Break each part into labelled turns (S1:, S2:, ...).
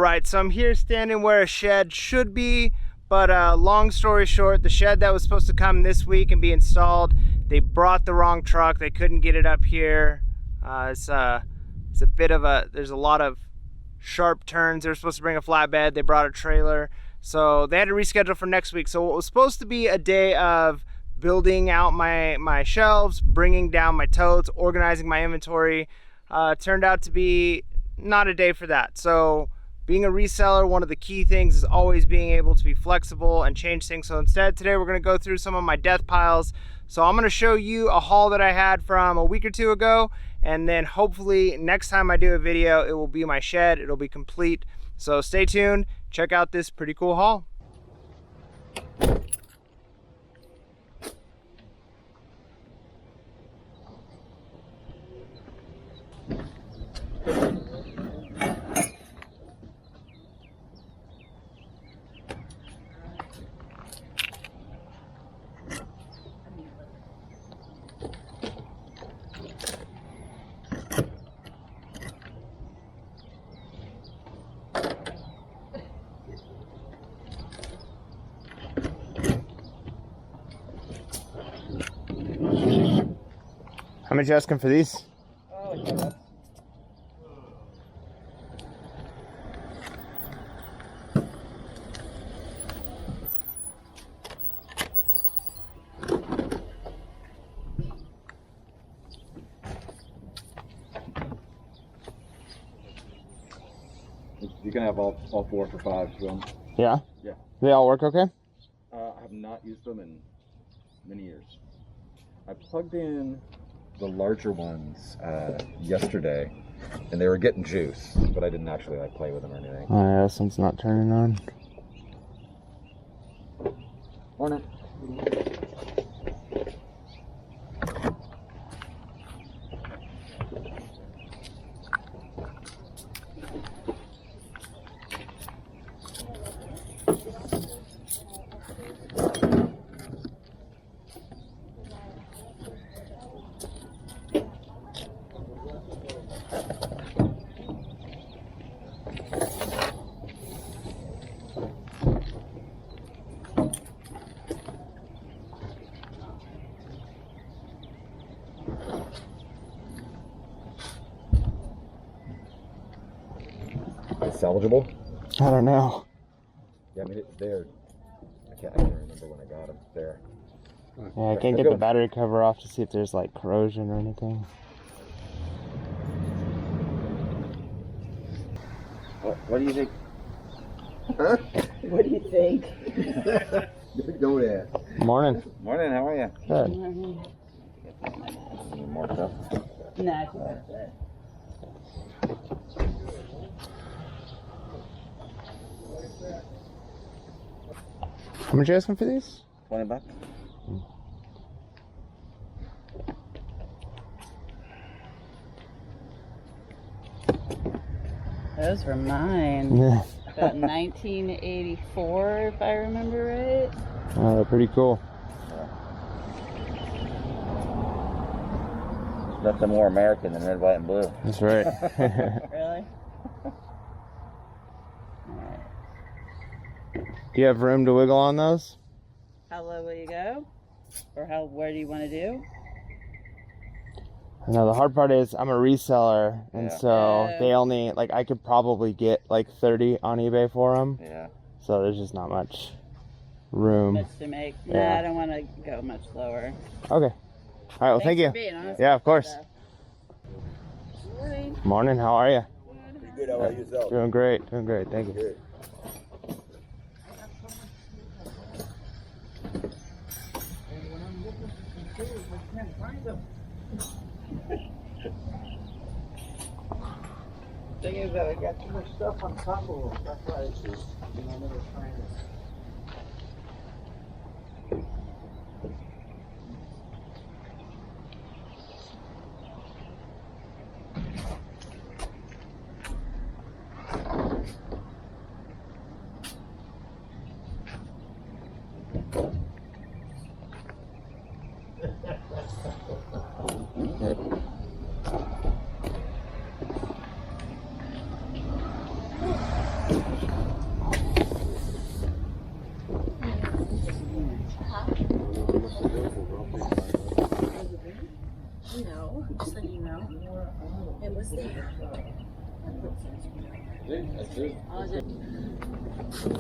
S1: Alright, so I'm here standing where a shed should be, but long story short, the shed that was supposed to come this week and be installed, they brought the wrong truck. They couldn't get it up here. It's a bit of a, there's a lot of sharp turns. They were supposed to bring a flatbed. They brought a trailer. So they had to reschedule for next week. So what was supposed to be a day of building out my shelves, bringing down my totes, organizing my inventory, turned out to be not a day for that. So being a reseller, one of the key things is always being able to be flexible and change things. So instead, today we're going to go through some of my death piles. So I'm going to show you a haul that I had from a week or two ago, and then hopefully next time I do a video, it will be my shed. It'll be complete. So stay tuned. Check out this pretty cool haul. How much you asking for these?
S2: Oh, yeah. You can have all 4 for $5 if you want.
S1: Yeah?
S2: Yeah.
S1: They all work okay?
S2: I have not used them in many years. I plugged in the larger ones yesterday, and they were getting juice, but I didn't actually like play with them or anything.
S1: Oh yeah, this one's not turning on.
S2: Morning. Salvageable?
S1: I don't know.
S2: Yeah, I mean, it's there. I can't remember when I got them. There.
S1: Yeah, I can't get the battery cover off to see if there's like corrosion or anything.
S2: What do you think?
S3: Huh? What do you think? Go there.
S1: Morning.
S2: Morning, how are you?
S1: Good.
S2: More stuff?
S3: No.
S1: How much you asking for these?
S2: $20.
S3: Those were mine.
S1: Yeah.
S3: About 1984, if I remember right.
S1: Oh, they're pretty cool.
S2: Nothing more American than red, white, and blue.
S1: That's right.
S3: Really?
S1: Do you have room to wiggle on those?
S3: How low will you go? Or where do you want to do?
S1: No, the hard part is I'm a reseller, and
S2: Yeah.
S1: so they only, like, I could probably get like 30 on eBay for them.
S2: Yeah.
S1: So there's just not much room.
S3: Much to make.
S1: Yeah.
S3: Nah, I don't want to go much lower.
S1: Okay. All right, well, thank you.
S3: Thanks for being honest.
S1: Yeah, of course.
S3: Morning.
S1: Morning, how are you?
S4: Pretty good, how about yourself?
S1: Doing great, thank you.
S4: Good.
S5: Thing is that I got too much stuff on top of them. That's why it's just, I'm never trying to.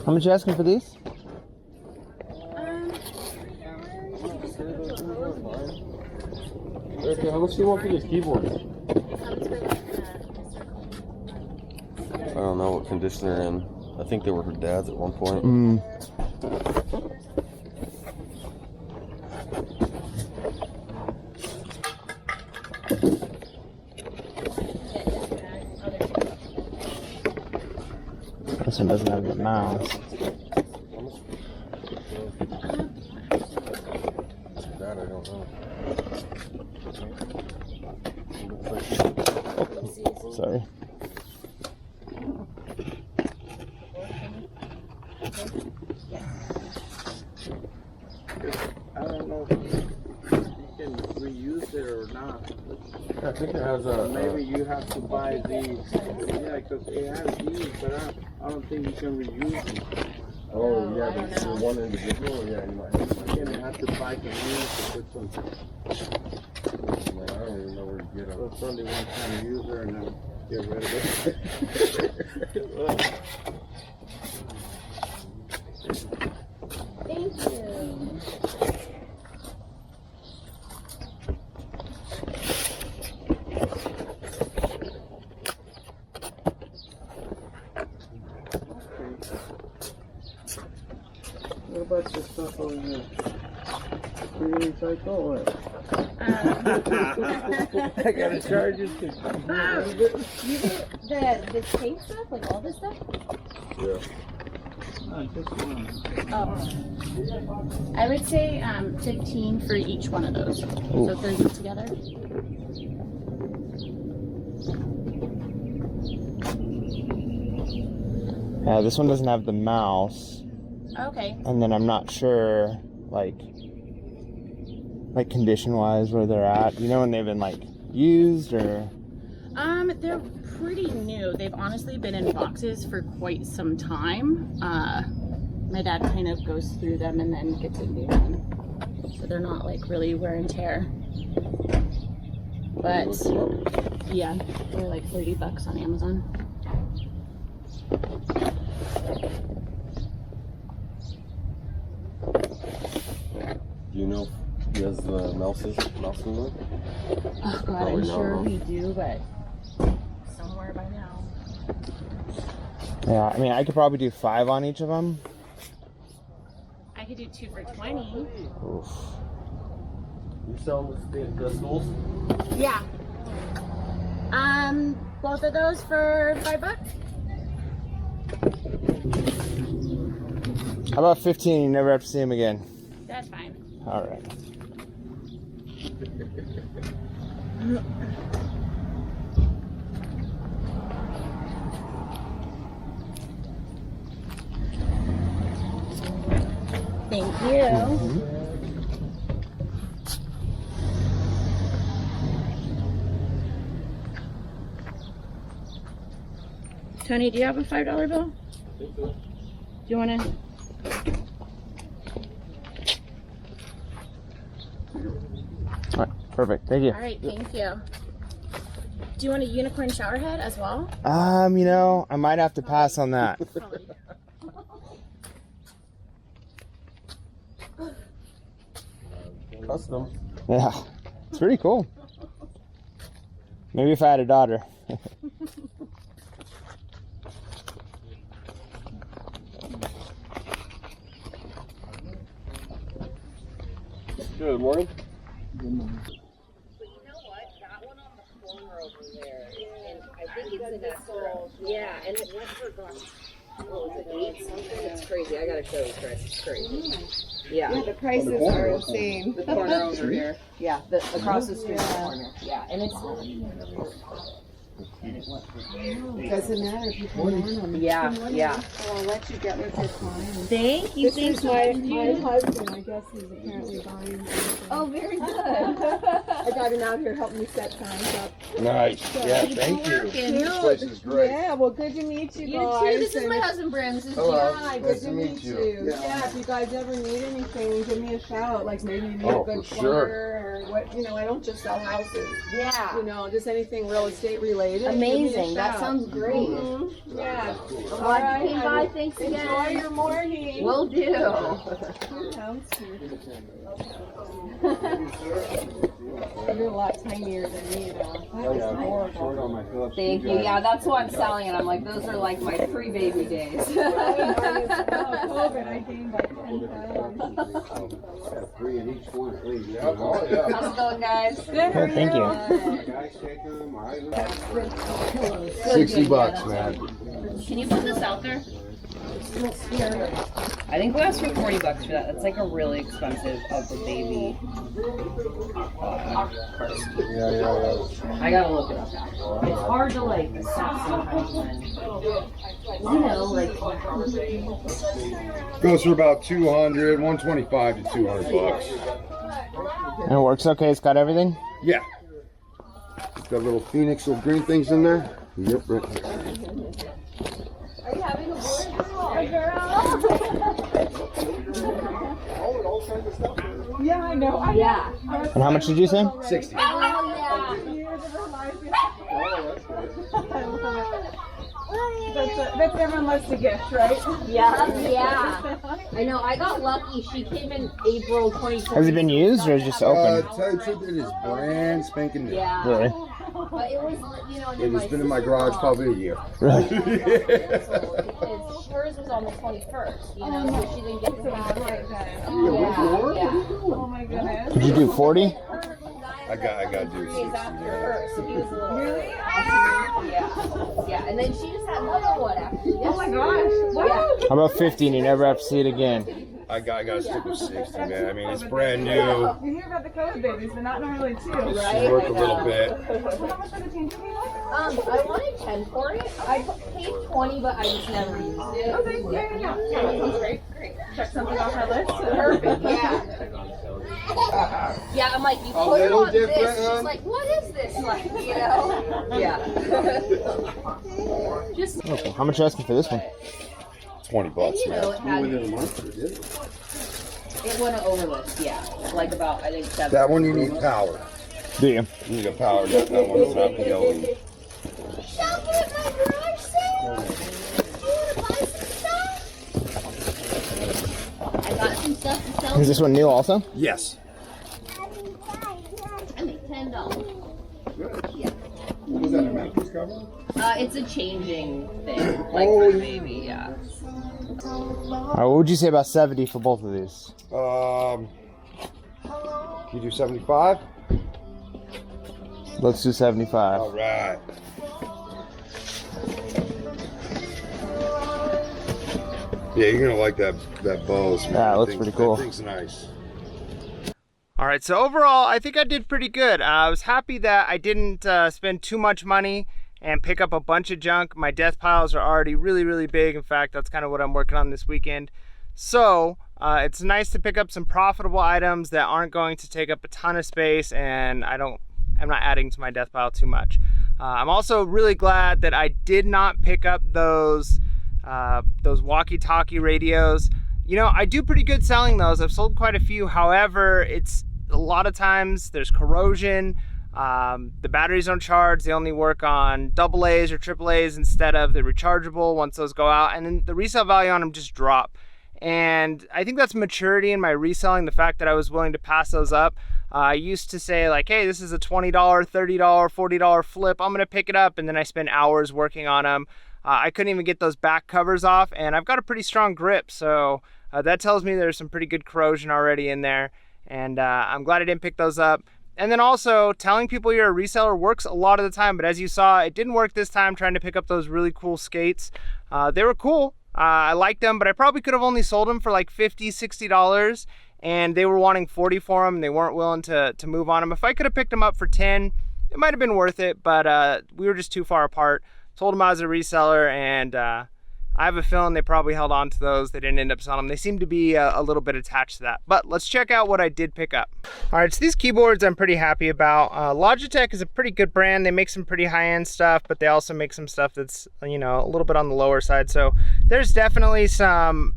S1: How much you asking for these?
S4: Okay, how much do you want for this keyboard? I don't know what condition they're in. I think they were her dad's at one point.
S1: This one doesn't have the mouse.
S4: That I don't know.
S1: Sorry.
S5: I don't know if you can reuse it or not.
S4: I think it has a.
S5: Maybe you have to buy these. Yeah, because it has these, but I don't think you can reuse them.
S4: Oh yeah, but for one individual, yeah, you might have to.
S5: You're gonna have to buy the new to put some.
S4: Man, I don't even know where to get them.
S5: So it's only one time user and then get rid of it.
S3: Thank you.
S5: What about this stuff over here? Do you recycle or what? I gotta charge you to
S3: You get the tape stuff, like all this stuff?
S4: Yeah.
S5: Just one.
S3: Oh. I would say 15 for each one of those. So 30 together.
S1: Yeah, this one doesn't have the mouse.
S3: Okay.
S1: And then I'm not sure, like condition-wise, where they're at. You know when they've been like used or?
S3: They're pretty new. They've honestly been in boxes for quite some time. My dad kind of goes through them and then gets a new one. So they're not like really wear and tear. But yeah, they're like $30 on Amazon.
S4: Do you know if he has the mouse in there?
S3: Oh god,
S4: Probably
S3: I'm
S4: not,
S3: sure
S4: huh?
S3: we do, but somewhere by now.
S1: Yeah, I mean, I could probably do 5 on each of them.
S3: I could do 2 for 20.
S1: Oof.
S4: You selling the stools?
S3: Yeah. Both of those for $5.
S1: How about 15? You never have to see them again.
S3: That's fine.
S1: All right.
S3: Thank you. Tony, do you have a $5 bill? Do you want to?
S1: All right, perfect. Thank you.
S3: All right, thank you. Do you want a unicorn shower head as well?
S1: You know, I might have to pass on that.
S4: Custom.
S1: Yeah, it's pretty cool. Maybe if I had a daughter.
S4: Good morning.
S6: You know what? That one on the corner over there, and I think it's in that soul. Yeah, and it went for what was it, 8 something? It's crazy. I gotta show you, Chris. It's crazy. Yeah.
S7: Yeah, the prices are insane.
S6: The corner over here. Yeah, across the street corner. Yeah, and it's.
S7: Doesn't matter if you come on them.
S6: Yeah, yeah.
S7: Well, I'll let you get with your clients.
S6: Thank you.
S7: This is my husband. I guess he's apparently buying something.
S6: Oh, very good.
S7: I got him out here helping me set signs up.
S4: Nice. Yeah, thank you. This place is great.
S7: Yeah, well, good to meet you
S3: You
S7: guys.
S3: too. This is
S7: and-
S3: my husband, Brim. This is
S4: Hello.
S7: Yeah,
S4: Nice
S7: good
S4: to
S7: to
S4: meet
S7: meet
S4: you.
S7: you. Yeah, if you guys ever need anything, give me a shout. Like maybe you need
S4: Oh,
S7: a good
S4: for sure.
S7: plumber or what. You know, I don't just sell houses.
S6: Yeah.
S7: You know, just anything real estate related. related, give me a
S6: Amazing. That
S7: shout.
S6: sounds great.
S7: Yeah.
S6: I'm glad you came by. Thanks again.
S7: Enjoy your morning.
S6: Will do.
S7: Sounds cute. You're a lot tinier than me, though. That was horrible.
S6: Thank you. Yeah, that's why I'm selling it. I'm like, those are like my pre-baby days.
S7: COVID, I gained like 10 pounds.
S5: 3 in each one, please.
S6: How's it going, guys?
S7: Good, how are
S1: Thank you.
S5: Guys, take them. I
S6: $60,
S5: man.
S6: Can you put this out there? I think we asked for $40 for that. That's like a really expensive of the baby.
S5: Yeah.
S6: I gotta look it up now. It's hard to like assess sometimes when, you know, like.
S8: Goes for about 200, 125 to 200 bucks.
S1: And it works okay. It's got everything.
S8: Yeah. It's got little phoenix, little green things in there. Yep, right here.
S7: Are you having a boy? Yeah, I know.
S6: Yeah.
S1: And how much did you say?
S8: 60.
S6: Oh, yeah.
S7: That's everyone loves to gift, right?
S6: Yeah. I know. I got lucky. She came in April 2020.
S1: Has it been used or is it just open?
S8: Tell you the truth, it is brand spanking new.
S6: Yeah.
S1: Really?
S6: But it was, you know, and then
S8: It has been in my garage probably a year.
S1: Really?
S6: because hers was on the 21st, you know, so she didn't get to have it. Yeah.
S7: Oh my goodness.
S1: Did you do 40?
S8: I gotta do 60.
S6: After her, so he was a little
S7: Really?
S6: yeah, and then she just had another one after.
S7: Oh my gosh. Wow.
S1: How about 50 and you never have to see it again?
S8: I gotta stick with 60, man. I mean, it's brand new.
S7: You hear about the COVID babies, but not normally too.
S6: Right?
S8: Work a little bit.
S7: How much for the team?
S6: I wanted 10 for it. I paid 20, but I just never used it.
S7: Okay, yeah. That sounds great. Check something off our list.
S6: Perfect, yeah. Yeah, I'm like, you put it on this. She's like, what is this like, you know? Yeah. Just,
S1: Okay. How much are you asking for this one?
S8: 20 bucks,
S6: you know,
S8: man.
S6: it went over list, yeah. Like about, I think, 7.
S8: That one you need power.
S1: Do you?
S8: You need a power. That one's not PLE.
S6: Shopping at my garage sale. You want to buy some stuff? I got some stuff to sell.
S1: Is this one new also?
S8: Yes.
S6: I make $10. Yeah.
S8: Was that a mattress cover?
S6: It's a changing thing, like for the baby, yeah.
S1: What would you say about 70 for both of these?
S8: Can you do 75?
S1: Let's do 75.
S8: All right. Yeah, you're gonna like that Bose. Man.
S1: Yeah, it looks pretty cool.
S8: That thing's nice.
S1: All right, so overall, I think I did pretty good. I was happy that I didn't spend too much money and pick up a bunch of junk. My death piles are already really, really big. In fact, that's kind of what I'm working on this weekend. So it's nice to pick up some profitable items that aren't going to take up a ton of space, and I'm not adding to my death pile too much. I'm also really glad that I did not pick up those walkie-talkie radios. You know, I do pretty good selling those. I've sold quite a few. However, it's a lot of times there's corrosion. The batteries don't charge. They only work on AA's or AAA's instead of the rechargeable once those go out. And then the resale value on them just drop. And I think that's maturity in my reselling, the fact that I was willing to pass those up. I used to say like, hey, this is a $20, $30, $40 flip. I'm gonna pick it up, and then I spend hours working on them. I couldn't even get those back covers off, and I've got a pretty strong grip, so that tells me there's some pretty good corrosion already in there, and I'm glad I didn't pick those up. And then also, telling people you're a reseller works a lot of the time, but as you saw, it didn't work this time trying to pick up those really cool skates. They were cool. I liked them, but I probably could have only sold them for like $50, $60, and they were wanting 40 for them, and they weren't willing to move on them. If I could have picked them up for 10, it might have been worth it, but we were just too far apart. Told them I was a reseller, and I have a feeling they probably held on to those. They didn't end up selling them. They seem to be a little bit attached to that. But let's check out what I did pick up. All right, so these keyboards I'm pretty happy about. Logitech is a pretty good brand. They make some pretty high-end stuff, but they also make some stuff that's, you know, a little bit on the lower side. So there's definitely some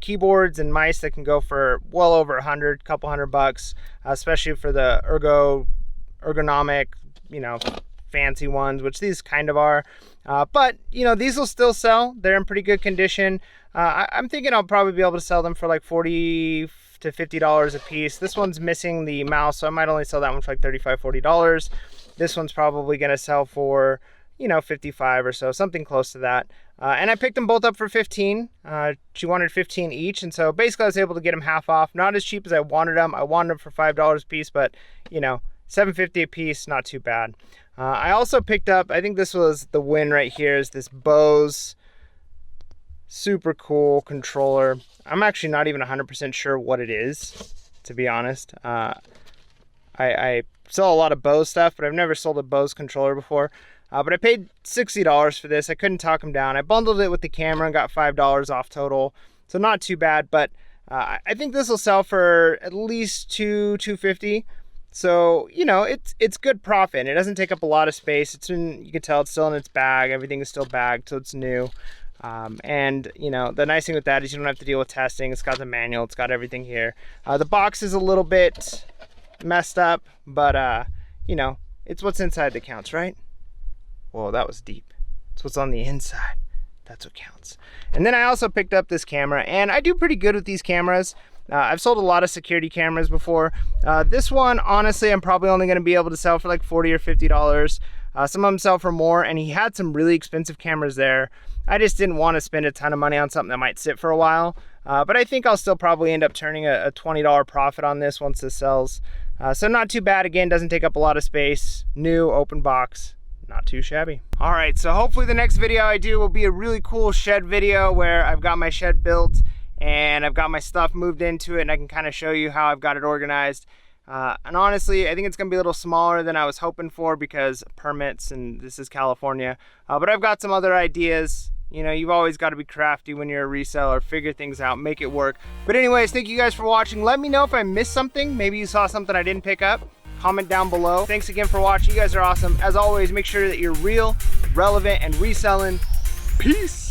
S1: keyboards and mice that can go for well over 100, couple $100 bucks, especially for the ergonomic, you know, fancy ones, which these kind of are. But you know, these will still sell. They're in pretty good condition. I'm thinking I'll probably be able to sell them for like $40 to $50 a piece. This one's missing the mouse, so I might only sell that one for like $35, $40. This one's probably gonna sell for, you know, 55 or so, something close to that. And I picked them both up for 15. She wanted 15 each, and so basically I was able to get them half off. Not as cheap as I wanted them. I wanted them for $5 a piece, but you know, $7.50 a piece, not too bad. I also picked up, I think this was the win right here, is this Bose super cool controller. I'm actually not even 100% sure what it is, to be honest. I sell a lot of Bose stuff, but I've never sold a Bose controller before. But I paid $60 for this. I couldn't talk them down. I bundled it with the camera and got $5 off total, so not too bad. But I think this will sell for at least $250. So you know, it's good profit. It doesn't take up a lot of space. It's in, you can tell it's still in its bag. Everything is still bagged, so it's new. And you know, the nice thing with that is you don't have to deal with testing. It's got the manual. It's got everything here. The box is a little bit messed up, but you know, it's what's inside that counts, right? Whoa, that was deep. It's what's on the inside. That's what counts. And then I also picked up this camera, and I do pretty good with these cameras. I've sold a lot of security cameras before. This one, honestly, I'm probably only going to be able to sell for like $40 or $50. Some of them sell for more, and he had some really expensive cameras there. I just didn't want to spend a ton of money on something that might sit for a while. But I think I'll still probably end up turning a $20 profit on this once this sells. So not too bad. Again, doesn't take up a lot of space. New, open box. Not too shabby. All right, so hopefully the next video I do will be a really cool shed video where I've got my shed built and I've got my stuff moved into it, and I can kind of show you how I've got it organized. And honestly, I think it's gonna be a little smaller than I was hoping for because permits, and this is California. But I've got some other ideas. You know, you've always got to be crafty when you're a reseller, figure things out, make it work. But anyways, thank you guys for watching. Let me know if I missed something. Maybe you saw something I didn't pick up. Comment down below. Thanks again for watching. You guys are awesome. As always, make sure that you're real, relevant, and reselling. Peace.